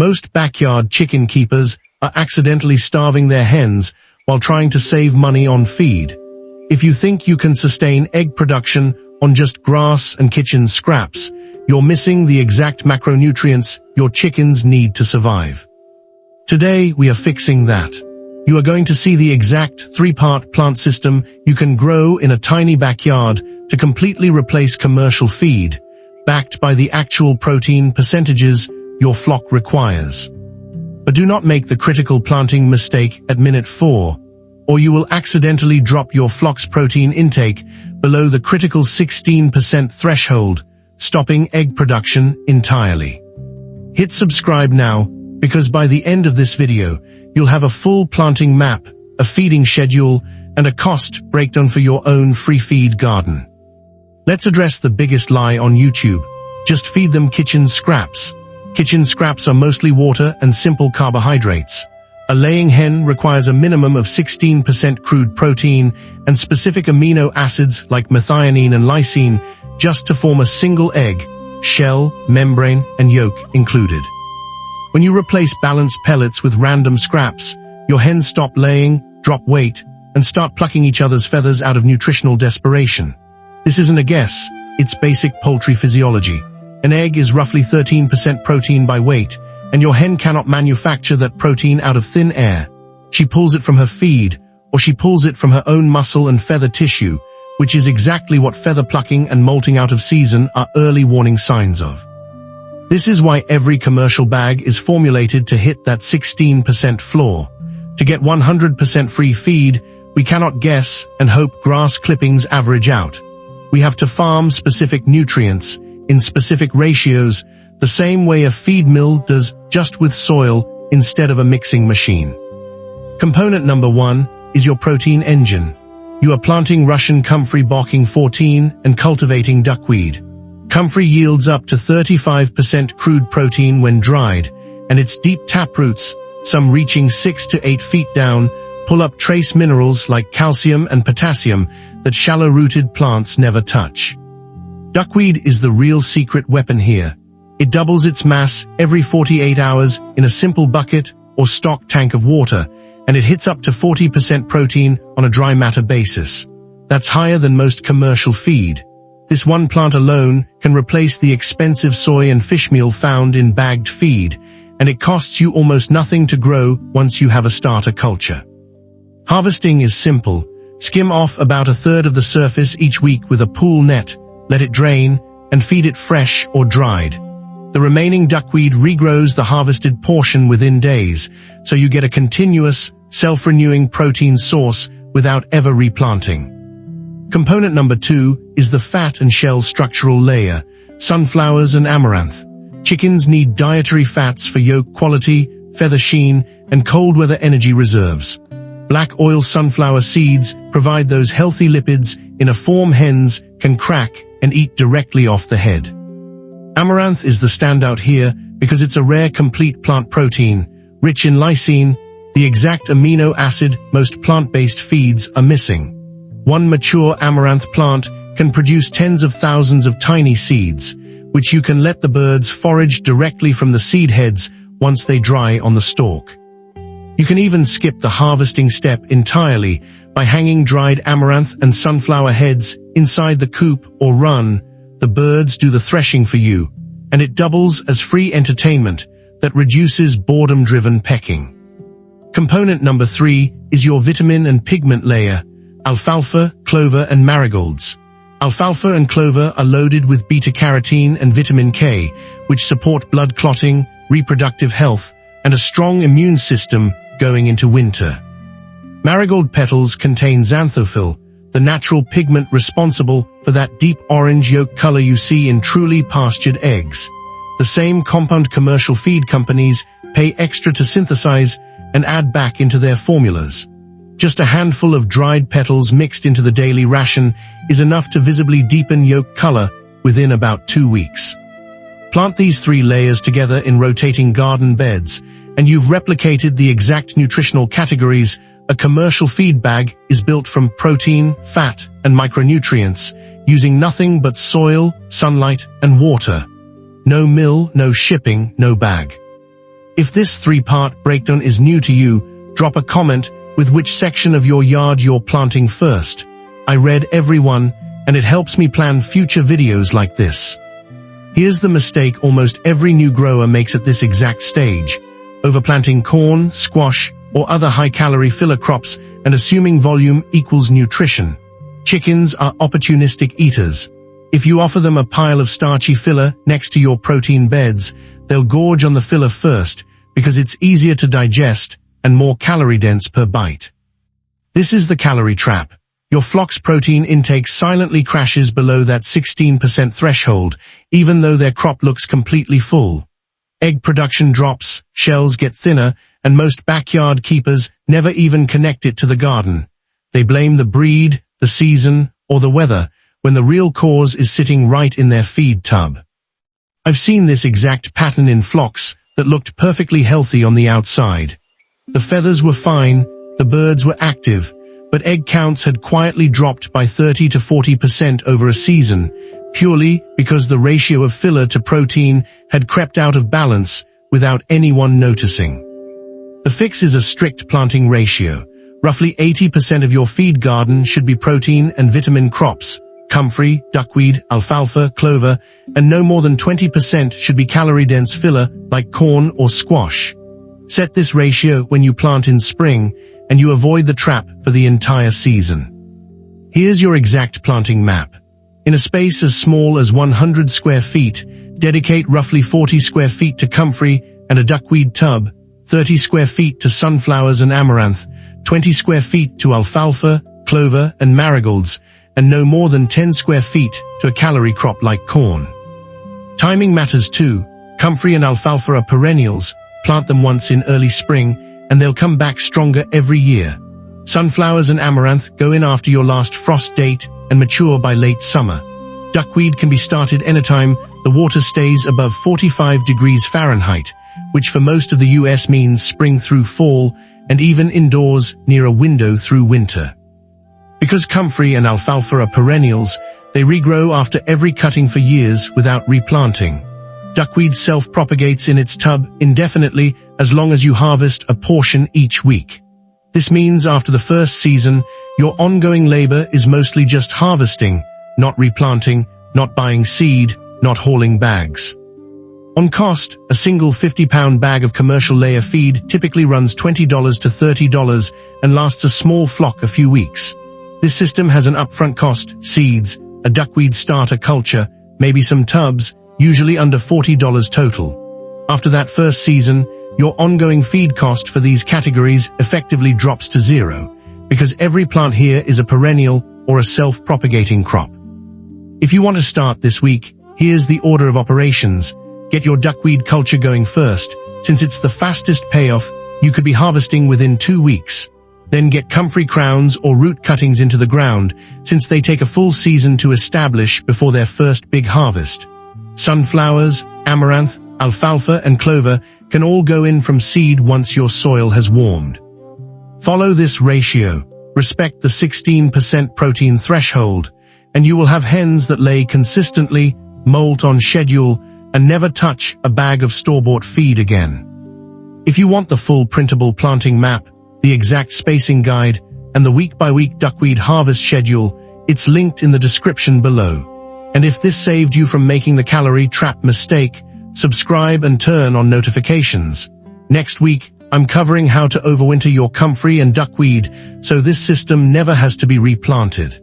Most backyard chicken keepers are accidentally starving their hens while trying to save money on feed. If you think you can sustain egg production on just grass and kitchen scraps, you're missing the exact macronutrients your chickens need to survive. Today, we are fixing that. You are going to see the exact 3-part plant system you can grow in a tiny backyard to completely replace commercial feed, backed by the actual protein percentages your flock requires. But do not make the critical planting mistake at minute 4, or you will accidentally drop your flock's protein intake below the critical 16% threshold, stopping egg production entirely. Hit subscribe now, because by the end of this video, you'll have a full planting map, a feeding schedule, and a cost breakdown for your own free feed garden. Let's address the biggest lie on YouTube. Just feed them kitchen scraps. Kitchen scraps are mostly water and simple carbohydrates. A laying hen requires a minimum of 16% crude protein and specific amino acids like methionine and lysine just to form a single egg, shell, membrane, and yolk included. When you replace balanced pellets with random scraps, your hens stop laying, drop weight, and start plucking each other's feathers out of nutritional desperation. This isn't a guess, it's basic poultry physiology. An egg is roughly 13% protein by weight, and your hen cannot manufacture that protein out of thin air. She pulls it from her feed, or she pulls it from her own muscle and feather tissue, which is exactly what feather plucking and molting out of season are early warning signs of. This is why every commercial bag is formulated to hit that 16% floor. To get 100% free feed, we cannot guess and hope grass clippings average out. We have to farm specific nutrients in specific ratios, the same way a feed mill does, just with soil instead of a mixing machine. Component number 1 is your protein engine. You are planting Russian comfrey bocking 14 and cultivating duckweed. Comfrey yields up to 35% crude protein when dried, and its deep taproots, some reaching 6 to 8 feet down, pull up trace minerals like calcium and potassium that shallow-rooted plants never touch. Duckweed is the real secret weapon here. It doubles its mass every 48 hours in a simple bucket or stock tank of water, and it hits up to 40% protein on a dry matter basis. That's higher than most commercial feed. This one plant alone can replace the expensive soy and fish meal found in bagged feed, and it costs you almost nothing to grow once you have a starter culture. Harvesting is simple. Skim off about a third of the surface each week with a pool net, let it drain, and feed it fresh or dried. The remaining duckweed regrows the harvested portion within days, so you get a continuous, self-renewing protein source without ever replanting. Component number 2 is the fat and shell structural layer, sunflowers and amaranth. Chickens need dietary fats for yolk quality, feather sheen, and cold weather energy reserves. Black oil sunflower seeds provide those healthy lipids in a form hens can crack and eat directly off the head. Amaranth is the standout here because it's a rare complete plant protein, rich in lysine, the exact amino acid most plant-based feeds are missing. One mature amaranth plant can produce tens of thousands of tiny seeds, which you can let the birds forage directly from the seed heads once they dry on the stalk. You can even skip the harvesting step entirely by hanging dried amaranth and sunflower heads inside the coop or run. The birds do the threshing for you, and it doubles as free entertainment that reduces boredom-driven pecking. Component number 3 is your vitamin and pigment layer, alfalfa, clover, and marigolds. Alfalfa and clover are loaded with beta-carotene and vitamin K, which support blood clotting, reproductive health, and a strong immune system going into winter. Marigold petals contain xanthophyll, the natural pigment responsible for that deep orange yolk color you see in truly pastured eggs. The same compound commercial feed companies pay extra to synthesize and add back into their formulas. Just a handful of dried petals mixed into the daily ration is enough to visibly deepen yolk color within about 2 weeks. Plant these 3 layers together in rotating garden beds, and you've replicated the exact nutritional categories. A commercial feed bag is built from protein, fat, and micronutrients, using nothing but soil, sunlight, and water. No mill, no shipping, no bag. If this three-part breakdown is new to you, drop a comment with which section of your yard you're planting first. I read every one, and it helps me plan future videos like this. Here's the mistake almost every new grower makes at this exact stage: overplanting corn, squash, or other high-calorie filler crops and assuming volume equals nutrition. Chickens are opportunistic eaters. If you offer them a pile of starchy filler next to your protein beds, they'll gorge on the filler first because it's easier to digest and more calorie-dense per bite. This is the calorie trap. Your flock's protein intake silently crashes below that 16% threshold, even though their crop looks completely full. Egg production drops, shells get thinner, and most backyard keepers never even connect it to the garden. They blame the breed, the season, or the weather, when the real cause is sitting right in their feed tub. I've seen this exact pattern in flocks that looked perfectly healthy on the outside. The feathers were fine, the birds were active, but egg counts had quietly dropped by 30 to 40% over a season, purely because the ratio of filler to protein had crept out of balance without anyone noticing. The fix is a strict planting ratio. Roughly 80% of your feed garden should be protein and vitamin crops: comfrey, duckweed, alfalfa, clover, and no more than 20% should be calorie-dense filler like corn or squash. Set this ratio when you plant in spring, and you avoid the trap for the entire season. Here's your exact planting map. In a space as small as 100 square feet, dedicate roughly 40 square feet to comfrey and a duckweed tub, 30 square feet to sunflowers and amaranth, 20 square feet to alfalfa, clover, and marigolds, and no more than 10 square feet to a calorie crop like corn. Timing matters too. Comfrey and alfalfa are perennials. Plant them once in early spring, and they'll come back stronger every year. Sunflowers and amaranth go in after your last frost date and mature by late summer. Duckweed can be started anytime the water stays above 45 degrees Fahrenheit, which for most of the US means spring through fall, and even indoors near a window through winter. Because comfrey and alfalfa are perennials, they regrow after every cutting for years without replanting. Duckweed self-propagates in its tub indefinitely as long as you harvest a portion each week. This means after the first season, your ongoing labor is mostly just harvesting, not replanting, not buying seed, not hauling bags. On cost, a single 50-pound bag of commercial layer feed typically runs $20 to $30 and lasts a small flock a few weeks. This system has an upfront cost: seeds, a duckweed starter culture, maybe some tubs, usually under $40 total. After that first season, your ongoing feed cost for these categories effectively drops to zero, because every plant here is a perennial or a self-propagating crop. If you want to start this week, here's the order of operations. Get your duckweed culture going first, since it's the fastest payoff. You could be harvesting within 2 weeks. Then get comfrey crowns or root cuttings into the ground, since they take a full season to establish before their first big harvest. Sunflowers, amaranth, alfalfa, and clover can all go in from seed once your soil has warmed. Follow this ratio, respect the 16% protein threshold, and you will have hens that lay consistently, molt on schedule, and never touch a bag of store-bought feed again. If you want the full printable planting map, the exact spacing guide, and the week-by-week duckweed harvest schedule, it's linked in the description below. And if this saved you from making the calorie trap mistake, subscribe and turn on notifications. Next week, I'm covering how to overwinter your comfrey and duckweed so this system never has to be replanted.